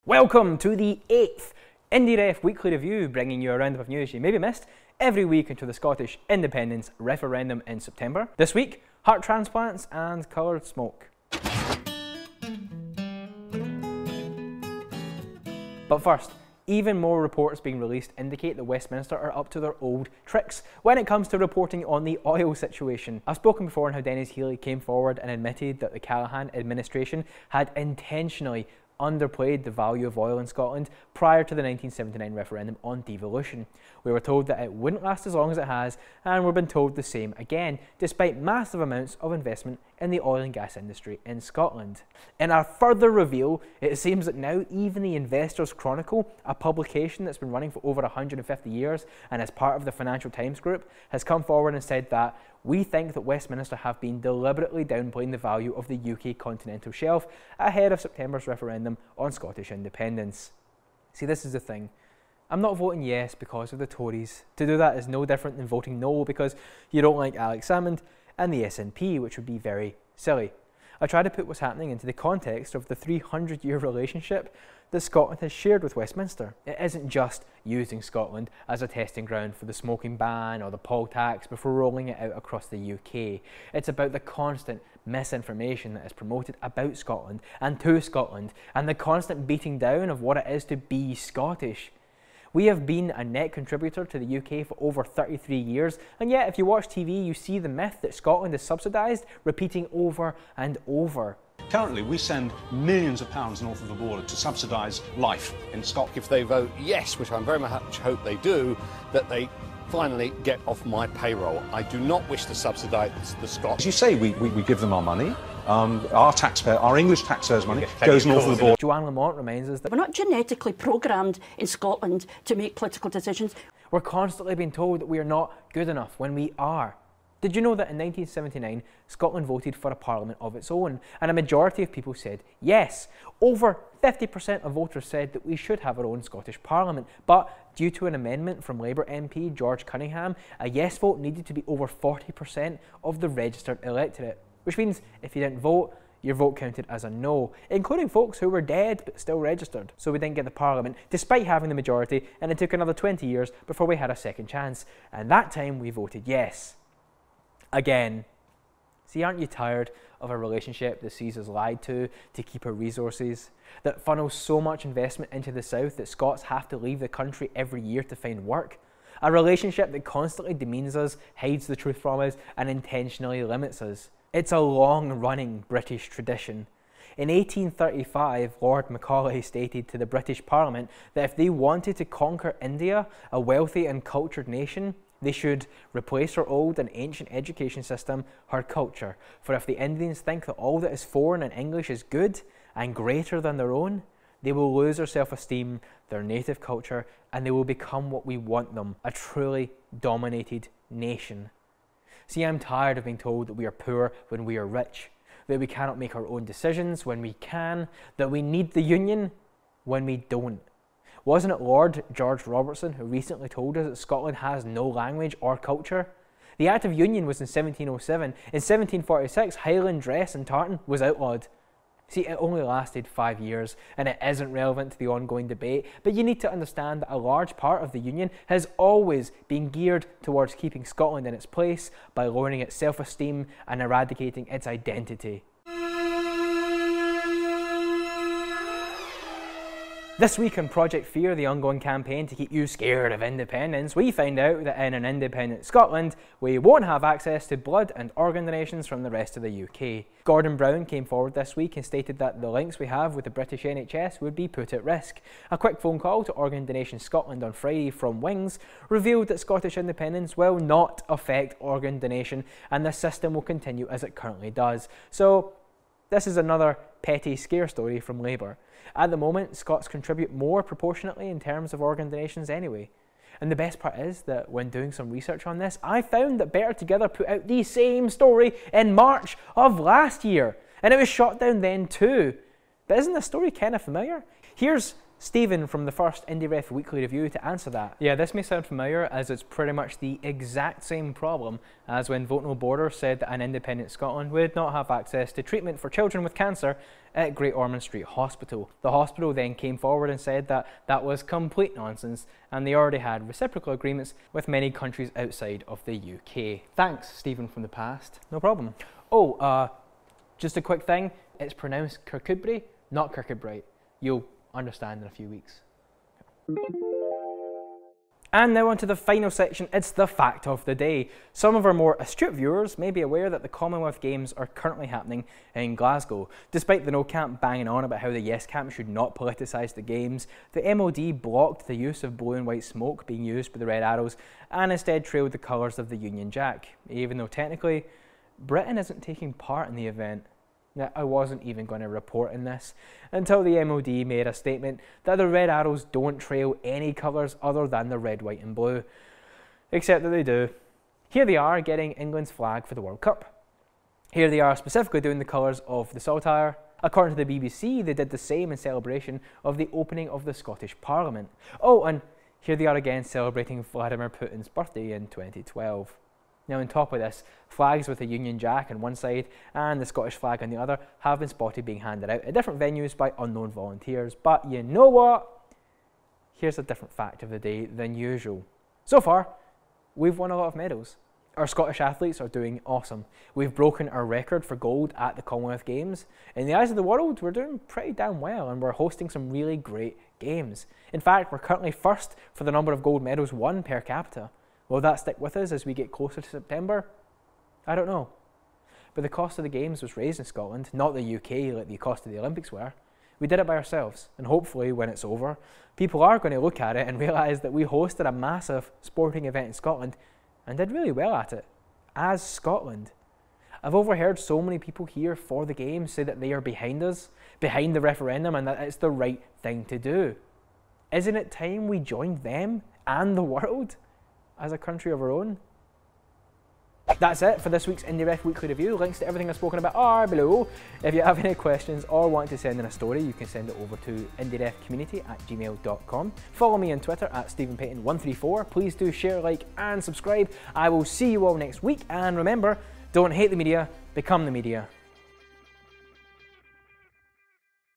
Welcome to the 8th IndieRef Weekly Review, bringing you a roundup of news you maybe missed every week until the Scottish independence referendum in September. This week, heart transplants and coloured smoke. But first, even more reports being released indicate that Westminster are up to their old tricks when it comes to reporting on the oil situation. I've spoken before on how Dennis Healy came forward and admitted that the Callaghan administration had intentionally underplayed the value of oil in Scotland prior to the 1979 referendum on devolution. We were told that it wouldn't last as long as it has, and we've been told the same again, despite massive amounts of investment in the oil and gas industry in Scotland. In a further reveal, it seems that now even the Investors Chronicle, a publication that's been running for over 150 years and is part of the Financial Times group, has come forward and said that we think that Westminster have been deliberately downplaying the value of the UK continental shelf ahead of September's referendum on Scottish independence. See, this is the thing. I'm not voting yes because of the Tories. To do that is no different than voting no because you don't like Alex Salmond and the SNP, which would be very silly. I try to put what's happening into the context of the 300-year relationship that Scotland has shared with Westminster. It isn't just using Scotland as a testing ground for the smoking ban or the poll tax before rolling it out across the UK. It's about the constant misinformation that is promoted about Scotland and to Scotland, and the constant beating down of what it is to be Scottish. We have been a net contributor to the UK for over 33 years, and yet if you watch TV you see the myth that Scotland is subsidised repeating over and over. Currently, we send millions of pounds north of the border to subsidise life in Scotland. If they vote yes, which I very much hope they do, that they finally get off my payroll. I do not wish to subsidise the Scots. As you say, we give them our money. Our English taxpayers' money goes north of the border. Johann Lamont reminds us that we're not genetically programmed in Scotland to make political decisions. We're constantly being told that we are not good enough when we are. Did you know that in 1979, Scotland voted for a parliament of its own, and a majority of people said yes? Over 50% of voters said that we should have our own Scottish parliament, but due to an amendment from Labour MP George Cunningham, a yes vote needed to be over 40% of the registered electorate, which means if you didn't vote, your vote counted as a no, including folks who were dead but still registered. So we didn't get the parliament, despite having the majority, and it took another 20 years before we had a second chance, and that time we voted yes. Again. See, aren't you tired of a relationship that sees us lied to keep our resources, that funnels so much investment into the south that Scots have to leave the country every year to find work? A relationship that constantly demeans us, hides the truth from us, and intentionally limits us. It's a long-running British tradition. In 1835, Lord Macaulay stated to the British Parliament that if they wanted to conquer India, a wealthy and cultured nation, they should replace her old and ancient education system, her culture. For if the Indians think that all that is foreign and English is good and greater than their own, they will lose their self-esteem, their native culture, and they will become what we want them, a truly dominated nation. See, I'm tired of being told that we are poor when we are rich, that we cannot make our own decisions when we can, that we need the Union when we don't. Wasn't it Lord George Robertson who recently told us that Scotland has no language or culture? The Act of Union was in 1707. In 1746, Highland dress and tartan was outlawed. See, it only lasted 5 years, and it isn't relevant to the ongoing debate, but you need to understand that a large part of the Union has always been geared towards keeping Scotland in its place by lowering its self-esteem and eradicating its identity. This week on Project Fear, the ongoing campaign to keep you scared of independence, we find out that in an independent Scotland, we won't have access to blood and organ donations from the rest of the UK. Gordon Brown came forward this week and stated that the links we have with the British NHS would be put at risk. A quick phone call to Organ Donation Scotland on Friday from Wings revealed that Scottish independence will not affect organ donation and the system will continue as it currently does. So, this is another petty scare story from Labour. At the moment, Scots contribute more proportionately in terms of organ donations anyway. And the best part is that when doing some research on this, I found that Better Together put out the same story in March of last year. And it was shot down then too. But isn't the story kind of familiar? Here's Stephen from the first Indie Ref Weekly Review to answer that. Yeah, this may sound familiar as it's pretty much the exact same problem as when Vote No Borders said that an independent Scotland would not have access to treatment for children with cancer at Great Ormond Street Hospital. The hospital then came forward and said that that was complete nonsense and they already had reciprocal agreements with many countries outside of the UK. Thanks, Stephen from the past. No problem. Oh, just a quick thing, it's pronounced Kirkcudbright, not Kirkcudbright. You'll understand in a few weeks. And now on to the final section, it's the fact of the day. Some of our more astute viewers may be aware that the Commonwealth Games are currently happening in Glasgow. Despite the No camp banging on about how the Yes camp should not politicise the Games, the MOD blocked the use of blue and white smoke being used by the Red Arrows and instead trailed the colours of the Union Jack, even though technically Britain isn't taking part in the event. Now, I wasn't even going to report in this until the MOD made a statement that the Red Arrows don't trail any colours other than the red, white and blue. Except that they do. Here they are getting England's flag for the World Cup. Here they are specifically doing the colours of the Saltire. According to the BBC, they did the same in celebration of the opening of the Scottish Parliament. Oh, and here they are again celebrating Vladimir Putin's birthday in 2012. Now on top of this, flags with the Union Jack on one side and the Scottish flag on the other have been spotted being handed out at different venues by unknown volunteers. But you know what? Here's a different fact of the day than usual. So far, we've won a lot of medals. Our Scottish athletes are doing awesome. We've broken our record for gold at the Commonwealth Games. In the eyes of the world, we're doing pretty damn well and we're hosting some really great games. In fact, we're currently first for the number of gold medals won per capita. Will that stick with us as we get closer to September? I don't know. But the cost of the Games was raised in Scotland, not the UK like the cost of the Olympics were. We did it by ourselves, and hopefully when it's over, people are going to look at it and realise that we hosted a massive sporting event in Scotland and did really well at it, as Scotland. I've overheard so many people here for the Games say that they are behind us, behind the referendum, and that it's the right thing to do. Isn't it time we joined them and the world as a country of our own? That's it for this week's Indie Ref Weekly Review. Links to everything I've spoken about are below. If you have any questions or want to send in a story, you can send it over to indierefcommunity@gmail.com. Follow me on Twitter @StephenPayton134. Please do share, like and subscribe. I will see you all next week, and remember, don't hate the media, become the media.